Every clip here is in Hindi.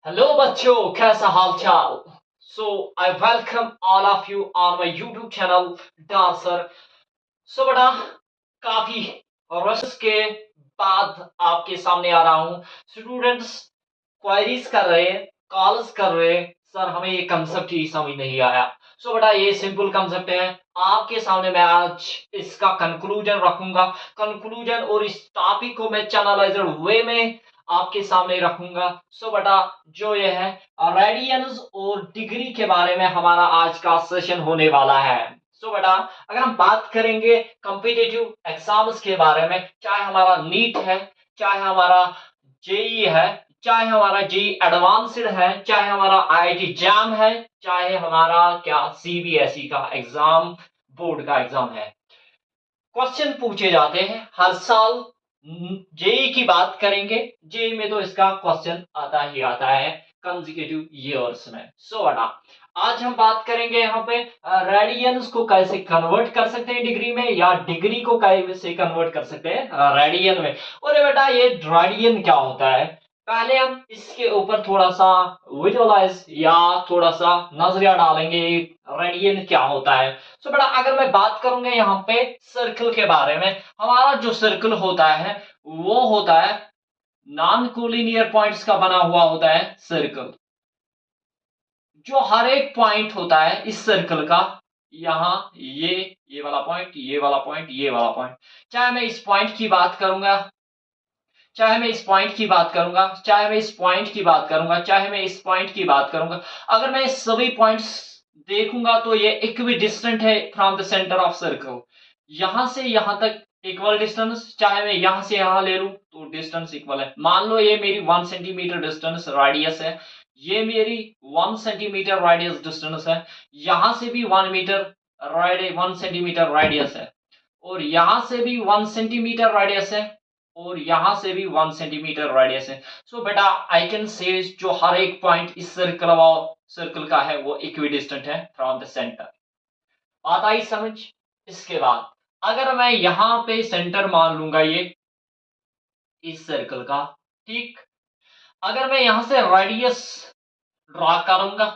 हेलो बच्चों, कैसा हाल चाल। So I welcome all of you on my YouTube channel dancer. So बेटा, काफी रश के बाद आपके सामने आ रहा हूँ। स्टूडेंट्स क्वेरीज कर रहे हैं, कॉल्स कर रहे हैं, सर हमें ये कंसेप्ट ही समझ नहीं आया। सो बेटा, ये सिंपल कंसेप्ट है। आपके सामने मैं आज इसका कंक्लूजन रखूंगा। कंक्लूजन और इस टॉपिक को मैं चैनलाइजर वे में आपके सामने रखूंगा। सो बेटा, जो ये है रेडियंस और डिग्री के बारे में हमारा आज का सेशन होने वाला है। सो बेटा, अगर हम बात करेंगे कॉम्पिटिटिव एग्जाम्स के बारे में, चाहे हमारा नीट है, चाहे हमारा जेई है, चाहे हमारा जेई एडवांस्ड है, चाहे हमारा आईआईटी जैम है, चाहे हमारा क्या सीबीएसई का एग्जाम, बोर्ड का एग्जाम है, क्वेश्चन पूछे जाते हैं हर साल। जेई की बात करेंगे, जेई में तो इसका क्वेश्चन आता ही आता है कंसेक्यूटिव ईयर्स में। सो बेटा, आज हम बात करेंगे यहाँ पे रेडियंस को कैसे कन्वर्ट कर सकते हैं डिग्री में, या डिग्री को कैसे कन्वर्ट कर सकते हैं रेडियन में। और ये बेटा, ये रेडियन क्या होता है, पहले हम इसके ऊपर थोड़ा सा विजुअलाइज या थोड़ा सा नजरिया डालेंगे रेडियन क्या होता है। तो बेटा, अगर मैं बात करूंगा यहाँ पे सर्कल के बारे में, हमारा जो सर्कल होता है वो होता है नॉन कोलिनियर पॉइंट्स का बना हुआ होता है सर्कल। जो हर एक पॉइंट होता है इस सर्कल का, यहाँ ये वाला पॉइंट, ये वाला पॉइंट, ये वाला पॉइंट, चाहे मैं इस पॉइंट की बात करूंगा, चाहे मैं इस पॉइंट की बात करूंगा, चाहे मैं इस पॉइंट की बात करूंगा, चाहे मैं इस पॉइंट की बात करूंगा, अगर मैं इस सभी पॉइंट्स देखूंगा तो ये इक्वी डिस्टेंट है from the centre of circle. यहां से यहां तक इक्वल डिस्टेंस, चाहे मैं यहां से यहां ले लूं तो डिस्टेंस इक्वल है। मान लो ये मेरी 1 सेंटीमीटर डिस्टेंस रेडियस है, ये मेरी 1 सेंटीमीटर रेडियस डिस्टेंस है, यहां से भी 1 सेंटीमीटर रेडियस है, और यहां से भी 1 सेंटीमीटर रेडियस है, और यहां से भी 1 सेंटीमीटर रेडियस है। सो बेटा, आई कैन से जो हर एक पॉइंट इस सर्कल का है वो इक्विडिस्टेंट है फ्रॉम द सेंटर। बात आई समझ। इसके बाद अगर मैं यहां पे सेंटर मान लूंगा ये इस सर्कल का, ठीक, अगर मैं यहां से रेडियस ड्रॉ करूंगा,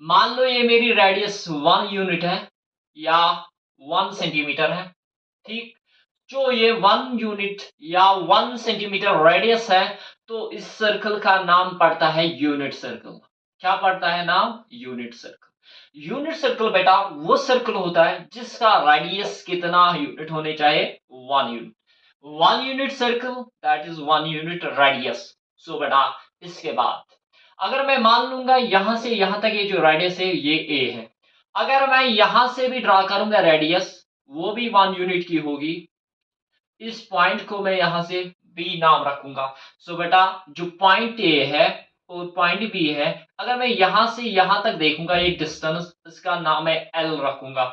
मान लो ये मेरी रेडियस 1 यूनिट है या 1 सेंटीमीटर है, ठीक, जो ये 1 यूनिट या 1 सेंटीमीटर रेडियस है, तो इस सर्कल का नाम पड़ता है यूनिट सर्कल। क्या पड़ता है नाम? Unit circle. यूनिट सर्कल बेटा वो सर्कल होता है जिसका रेडियस कितना यूनिट होने चाहिए? 1 unit. 1 unit circle, that is 1 unit radius. So बेटा, इसके बाद अगर मैं मान लूंगा यहां से यहां तक ये जो रेडियस है ये ए है, अगर मैं यहां से भी ड्रा करूंगा रेडियस, वो भी 1 यूनिट की होगी। इस पॉइंट को मैं यहां से बी नाम रखूंगा। सो बेटा, जो पॉइंट ए है और पॉइंट बी है, अगर मैं यहां से यहां तक देखूंगा ये डिस्टेंस, इसका नाम है एल रखूंगा।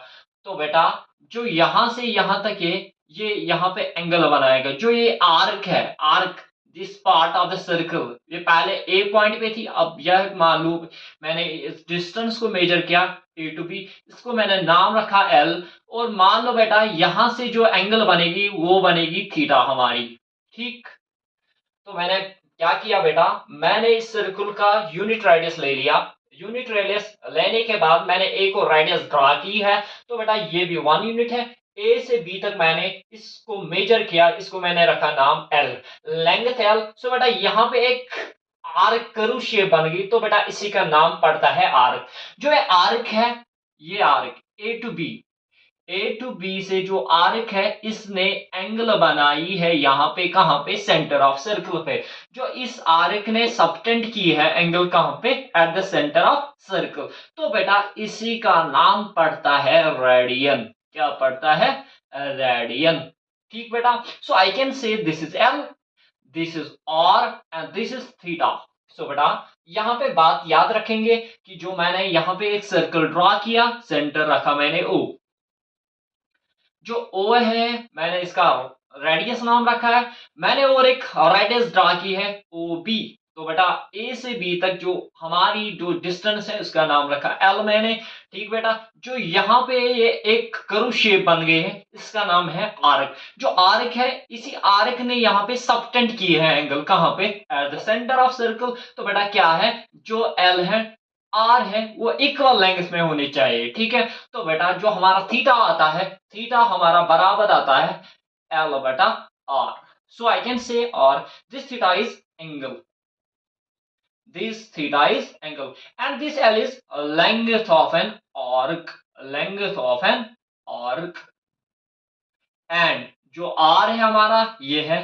तो बेटा, जो यहां से यहां तक है ये यहां पे एंगल बनाएगा। जो ये आर्क है, arc, this part of the circle, ये पहले ए पॉइंट पे थी, अब यह मान लो मैंने इस डिस्टेंस को मेजर किया ए टू बी, इसको मैंने नाम रखा एल। और मान लो बेटा, यहां से जो एंगल बनेगी वो बनेगी थीटा हमारी, ठीक। तो मैंने क्या किया बेटा, मैंने इस सर्कल का यूनिट रेडियस ले लिया। यूनिट रेडियस लेने के बाद मैंने ए को रेडियस ड्रा की है, तो बेटा ये भी 1 यूनिट है। ए से बी तक मैंने इसको मेजर किया, इसको मैंने रखा नाम एल, लेंथ एल। सो बेटा, यहाँ पे एक आर्क कर्व शेप बन गई, तो बेटा इसी का नाम पड़ता है आर्क। जो है आर्क है, ये आर्क ए टू बी से जो आर्क है, इसने एंगल बनाई है यहाँ पे, कहां पे? सेंटर ऑफ सर्कल पे। जो इस आर्क ने सबटेंड की है एंगल कहां पे? At the centre of circle. तो बेटा इसी का नाम पड़ता है रेडियन। क्या पड़ता है? रेडियन। ठीक बेटा, so I can say this is L, this is R and this is theta. So बेटा, यहां पे बात याद रखेंगे कि जो मैंने यहां पे एक सर्कल ड्रॉ किया, सेंटर रखा मैंने ओ, जो ओ है मैंने इसका रेडियस नाम रखा है, मैंने और एक रेडियस ड्रा की है ओ बी, तो बेटा ए से बी तक जो हमारी जो डिस्टेंस है उसका नाम रखा एल मैंने। ठीक बेटा, जो यहाँ पे ये एक कर्व शेप बन गई है इसका नाम है आर्क। जो आर्क है इसी आर्क ने यहाँ पे सबटेंड किए हैं एंगल, कहाँ पे, at the centre of circle. तो बेटा क्या है, जो एल है आर है वो इक्वल लेंथ में होनी चाहिए। ठीक है, तो बेटा जो हमारा थीटा आता है, थीटा हमारा बराबर आता है एल बटा आर। सो आई कैन से और this theta is angle, this theta is angle, and this L is length of an arc, length of an arc, and जो R है हमारा ये है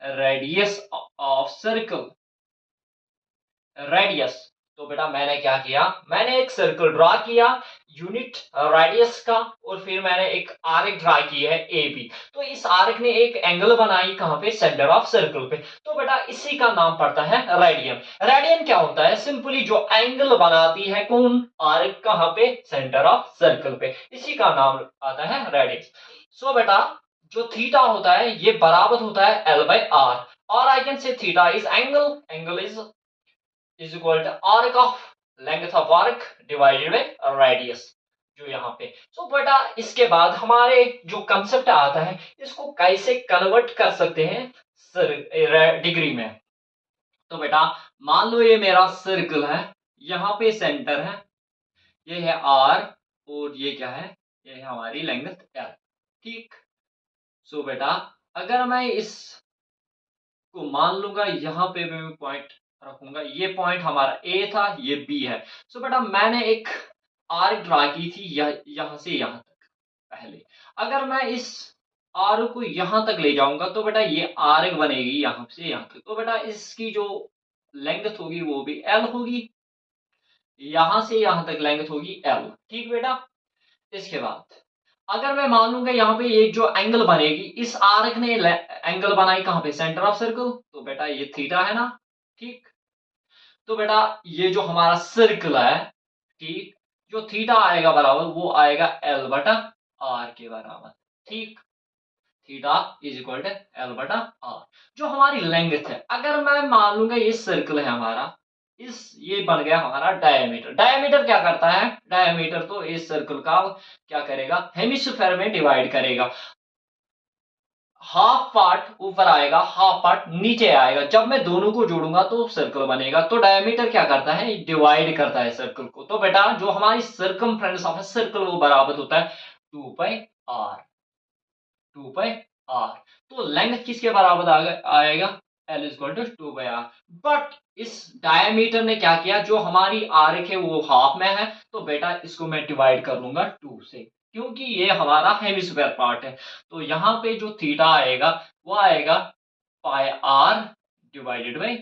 रेडियस ऑफ सर्कल, रेडियस। तो बेटा मैंने क्या किया, मैंने एक सर्कल ड्रा किया यूनिट रेडियस का, और फिर मैंने एक आर्क ड्रा की है ए बी। तो इस आर्क ने एक एंगल बनाई कहां पे, सेंटर ऑफ सर्कल पे। तो बेटा इसी का नाम पड़ता है रेडियन। रेडियन क्या होता है, सिंपली जो एंगल बनाती है कौन, आर्क, कहां पे, सेंटर ऑफ सर्कल पे, इसी का नाम आता है रेडियन। सो बेटा जो थीटा होता है ये बराबर होता है एल बाई आर, और I can say theta is angle, angle is equal to arc of length of arc divided by radius, जो यहाँ पे। सो बेटा इसके बाद हमारे जो कंसेप्ट आता है इसको कैसे कन्वर्ट कर सकते हैं डिग्री में। तो बेटा मान लो ये मेरा सर्कल है, यहाँ पे सेंटर है, ये है आर, और ये क्या है, ये है हमारी लेंथ एल। ठीक, सो बेटा अगर मैं इस को मान लूंगा, यहाँ पे मैं पॉइंट रखूंगा, ये पॉइंट हमारा ए था, ये बी है। सो बेटा मैंने एक आर्क ड्रा की थी यहाँ से यहाँ तक पहले। अगर मैं इस आर्क को यहाँ तक ले जाऊंगा तो बेटा ये आर्क बनेगी यहाँ से यहाँ तक। तो बेटा इसकी जो लेंथ होगी वो भी एल होगी, यहाँ से यहाँ तक लेंथ होगी एल। ठीक बेटा, इसके बाद अगर मैं मान लूंगा यहाँ पे ये जो एंगल बनेगी, इस आर्क ने एंगल बनाई कहां पे, सेंटर ऑफ सर्कल, तो बेटा ये थीटा है ना। ठीक, तो बेटा ये जो हमारा सर्कल है, ठीक, जो थीटा आएगा बराबर वो आएगा एल बटा आर के बराबर। ठीक, theta is equal to L बटा आर। जो हमारी लेंथ है, अगर मैं मान लूंगा ये सर्कल है हमारा, ये बन गया हमारा डायमीटर। डायमीटर क्या करता है, डायमीटर तो इस सर्कल का क्या करेगा, हेमिस्फीयर में डिवाइड करेगा। हाफ पार्ट ऊपर आएगा, हाफ पार्ट नीचे आएगा, जब मैं दोनों को जोड़ूंगा तो सर्कल बनेगा। तो डायमीटर क्या करता है, डिवाइड करता है सर्कल को। तो बेटा जो हमारी सरकमफ्रेंस ऑफ सर्कल वो बराबर होता है 2 पाई आर, 2 पाई आर। तो लेंथ किसके बराबर आएगा, L is to 2 by R. But इस डायमीटर ने क्या किया, जो हमारी आर्क है वो हाफ में है, तो बेटा इसको मैं डिवाइड कर लूंगा 2 से, क्योंकि ये हमारा हेमिस्फीयर पार्ट है। तो यहाँ पे जो थीटा आएगा वो आएगा पाई आर डिवाइडेड बाई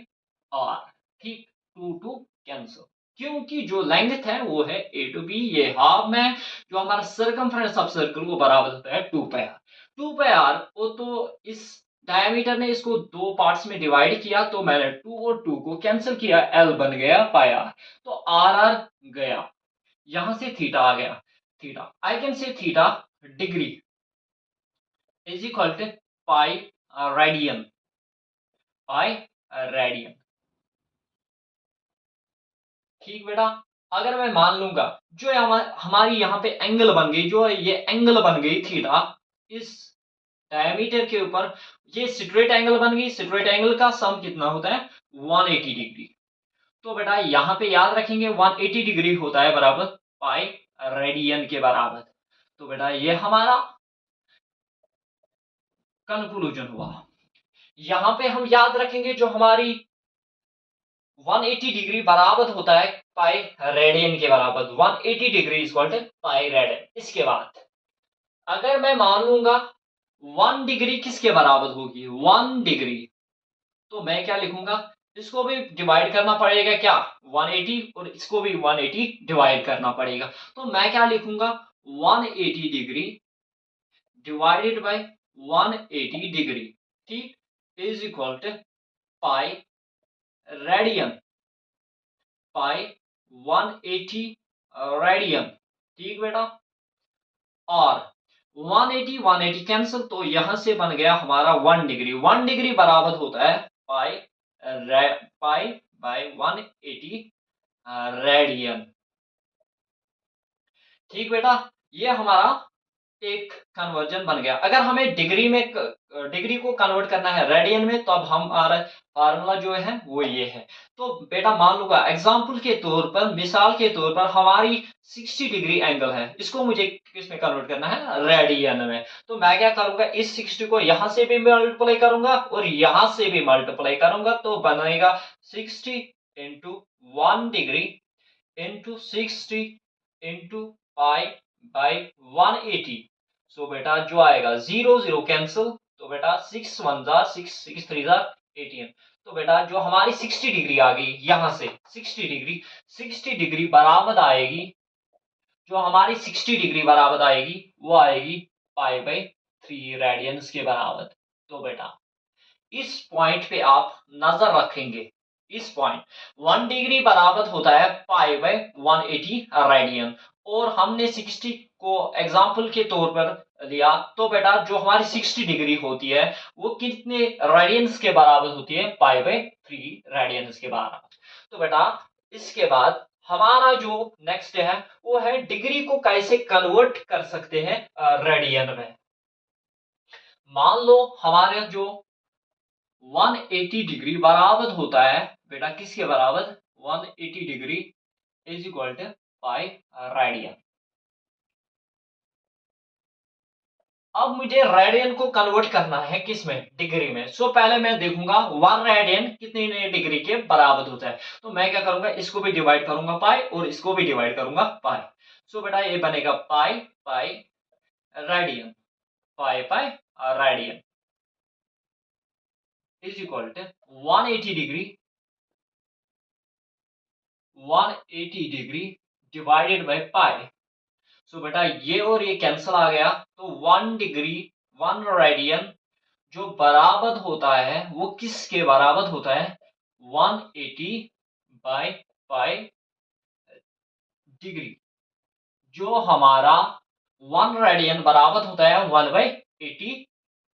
आर। ठीक, 2 2 कैंसिल, क्योंकि जो लेंथ है वो है ए टू बी, ये हाफ में, जो हमारा सरकमफ्रेंस ऑफ सर्कल वो बराबर होता है 2 पाई आर। 2 पाई आर वो तो इस डायमीटर ने इसको दो पार्ट्स में डिवाइड किया, तो मैंने 2 और 2 को कैंसिल किया, एल बन गया पाई आर। तो आर आर गया, यहां से थीटा आ गया, theta I can say theta degree is equal to pi radian, pi radian. ठीक बेटा, अगर मैं मान लूंगा जो हमारी यहाँ पे एंगल बन गई, जो ये एंगल बन गई थीटा इस डायमीटर के ऊपर, ये स्ट्रेट एंगल बन गई। स्ट्रेट एंगल का सम कितना होता है, 180 डिग्री। तो बेटा यहाँ पे याद रखेंगे 180 डिग्री होता है बराबर पाई रेडियन के बराबर। तो बेटा ये हमारा कंक्लूजन हुआ। यहाँ पे हम याद रखेंगे जो हमारी 180 डिग्री बराबर होता है पाई रेडियन के बराबर, 180 degree equal to pi radian. इसके बाद अगर मैं मान लूंगा 1 डिग्री किसके बराबर होगी, 1 डिग्री, तो मैं क्या लिखूंगा, इसको भी डिवाइड करना पड़ेगा क्या, 180, और इसको भी 180 डिवाइड करना पड़ेगा। तो मैं क्या लिखूंगा, 180 डिग्री डिवाइडेड बाय 180 डिग्री, ठीक, is equal to pi radian, pi 180 radian. ठीक बेटा, और 180 180 कैंसिल, तो यहां से बन गया हमारा 1 डिग्री। 1 डिग्री बराबर होता है पाई पाई बाई 180 रेडियन। ठीक बेटा, ये हमारा एक कन्वर्जन बन गया। अगर हमें डिग्री को कन्वर्ट करना है रेडियन में, तो अब हमारा फार्मूला जो है वो ये है। तो बेटा मान लूंगा एग्जांपल के तौर पर, मिसाल के तौर पर हमारी 60 डिग्री एंगल है, इसको मुझे किस में कन्वर्ट करना है, रेडियन में। तो मैं क्या करूंगा, इस 60 को यहां से भी मल्टीप्लाई करूंगा और यहां से भी मल्टीप्लाई करूंगा, तो बनेगा 60 into 1 degree into 60 into pi by 180। सो बेटा जो आएगा 0 0 कैंसिल, तो बेटा 6 1 जा 6 6 3 जा 18। तो बेटा जो हमारी 60 डिग्री आ गई, यहां से 60 डिग्री बराबर आएगी, जो हमारी 60 डिग्री बराबर आएगी वो आएगी पाई बाई 3 रेडियंस के बराबर। तो बेटा इस पॉइंट पे आप नजर रखेंगे, इस पॉइंट 1 डिग्री बराबर होता है पाई बाई 180 रेडियन, और हमने 60 को एग्जांपल के तौर पर लिया। तो बेटा जो हमारी 60 डिग्री होती है वो कितने रेडियंस के बराबर होती है, पाई बाई 3 रेडियंस के बराबर। तो बेटा इसके बाद हमारा जो नेक्स्ट है वो है डिग्री को कैसे कन्वर्ट कर सकते हैं रेडियन में। मान लो हमारे जो 180 डिग्री बराबर होता है बेटा किसके बराबर, 180 degree is equal to pi radian. अब मुझे रेडियन को कन्वर्ट करना है किस में, डिग्री में। सो पहले मैं देखूंगा 1 रेडियन कितने डिग्री के बराबर होता है। तो मैं क्या करूंगा, इसको भी डिवाइड करूंगा पाई और इसको भी डिवाइड करूंगा पाई। सो बेटा ये बनेगा pi pi radian, pi pi radian is equal to 180 degree 180 degree divided by pi. So बेटा ये और ये कैंसिल आ गया, तो 1 डिग्री 1 रेडियन जो बराबर होता है वो किसके बराबर होता है, 180 बाय पाई डिग्री। जो हमारा 1 रेडियन बराबर होता है 1 बाई 80,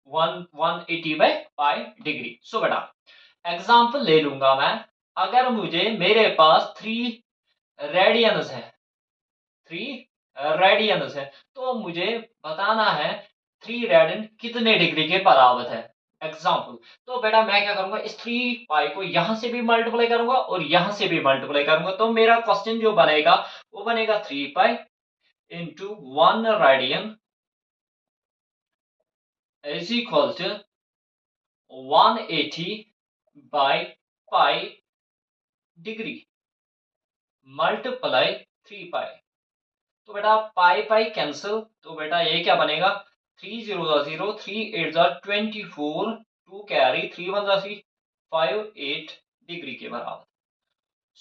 180 बाय पाई डिग्री। सो बेटा एग्जांपल ले लूंगा मैं। अगर मुझे मेरे पास 3 रेडियंस है, 3 रेडियंस है, तो मुझे बताना है 3 रेडियन कितने डिग्री के बराबर है। एग्जाम्पल, तो बेटा मैं क्या करूंगा, इस 3 पाई को यहां से भी मल्टीप्लाई करूंगा और यहां से भी मल्टीप्लाई करूंगा, तो मेरा क्वेश्चन जो बनेगा वो बनेगा 3 pi into 1 radian is equal to 180 by pi degree multiply 3 pi. तो बेटा पाई पाई कैंसिल, तो बेटा ये क्या बनेगा, 3 0 0 3 8 24, 2 कैरी 3 1 3 5 8 डिग्री के बराबर।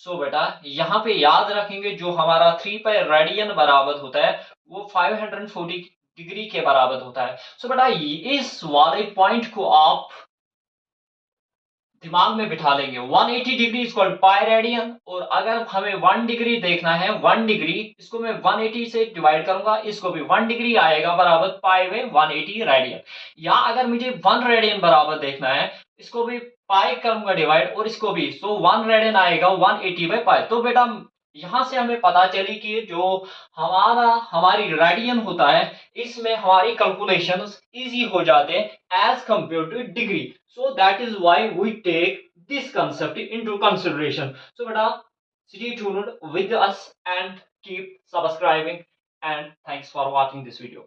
सो बेटा यहाँ पे याद रखेंगे जो हमारा 3 पाई रेडियन बराबर होता है वो 540 डिग्री के बराबर होता है। सो बेटा इस वाले पॉइंट को आप दिमाग में बिठा लेंगे, 180 डिग्री इक्वल पाई रेडियन, और अगर हमें 1 डिग्री देखना है, 1 डिग्री इसको मैं 180 से डिवाइड करूंगा, इसको भी 1 डिग्री आएगा बराबर पाई में 180 रेडियन। या अगर मुझे 1 रेडियन बराबर देखना है, इसको भी पाई करूंगा डिवाइड और इसको भी, सो 1 रेडियन आएगा 180 बाई पाई। तो बेटा यहां से हमें पता चली कि जो हमारी रेडियन होता है इसमें हमारी कैलकुलेशंस इजी हो जाते हैं as compare to degree. So that is why we take this concept into consideration. So beta, stay tuned with us and keep subscribing, and thanks for watching this video.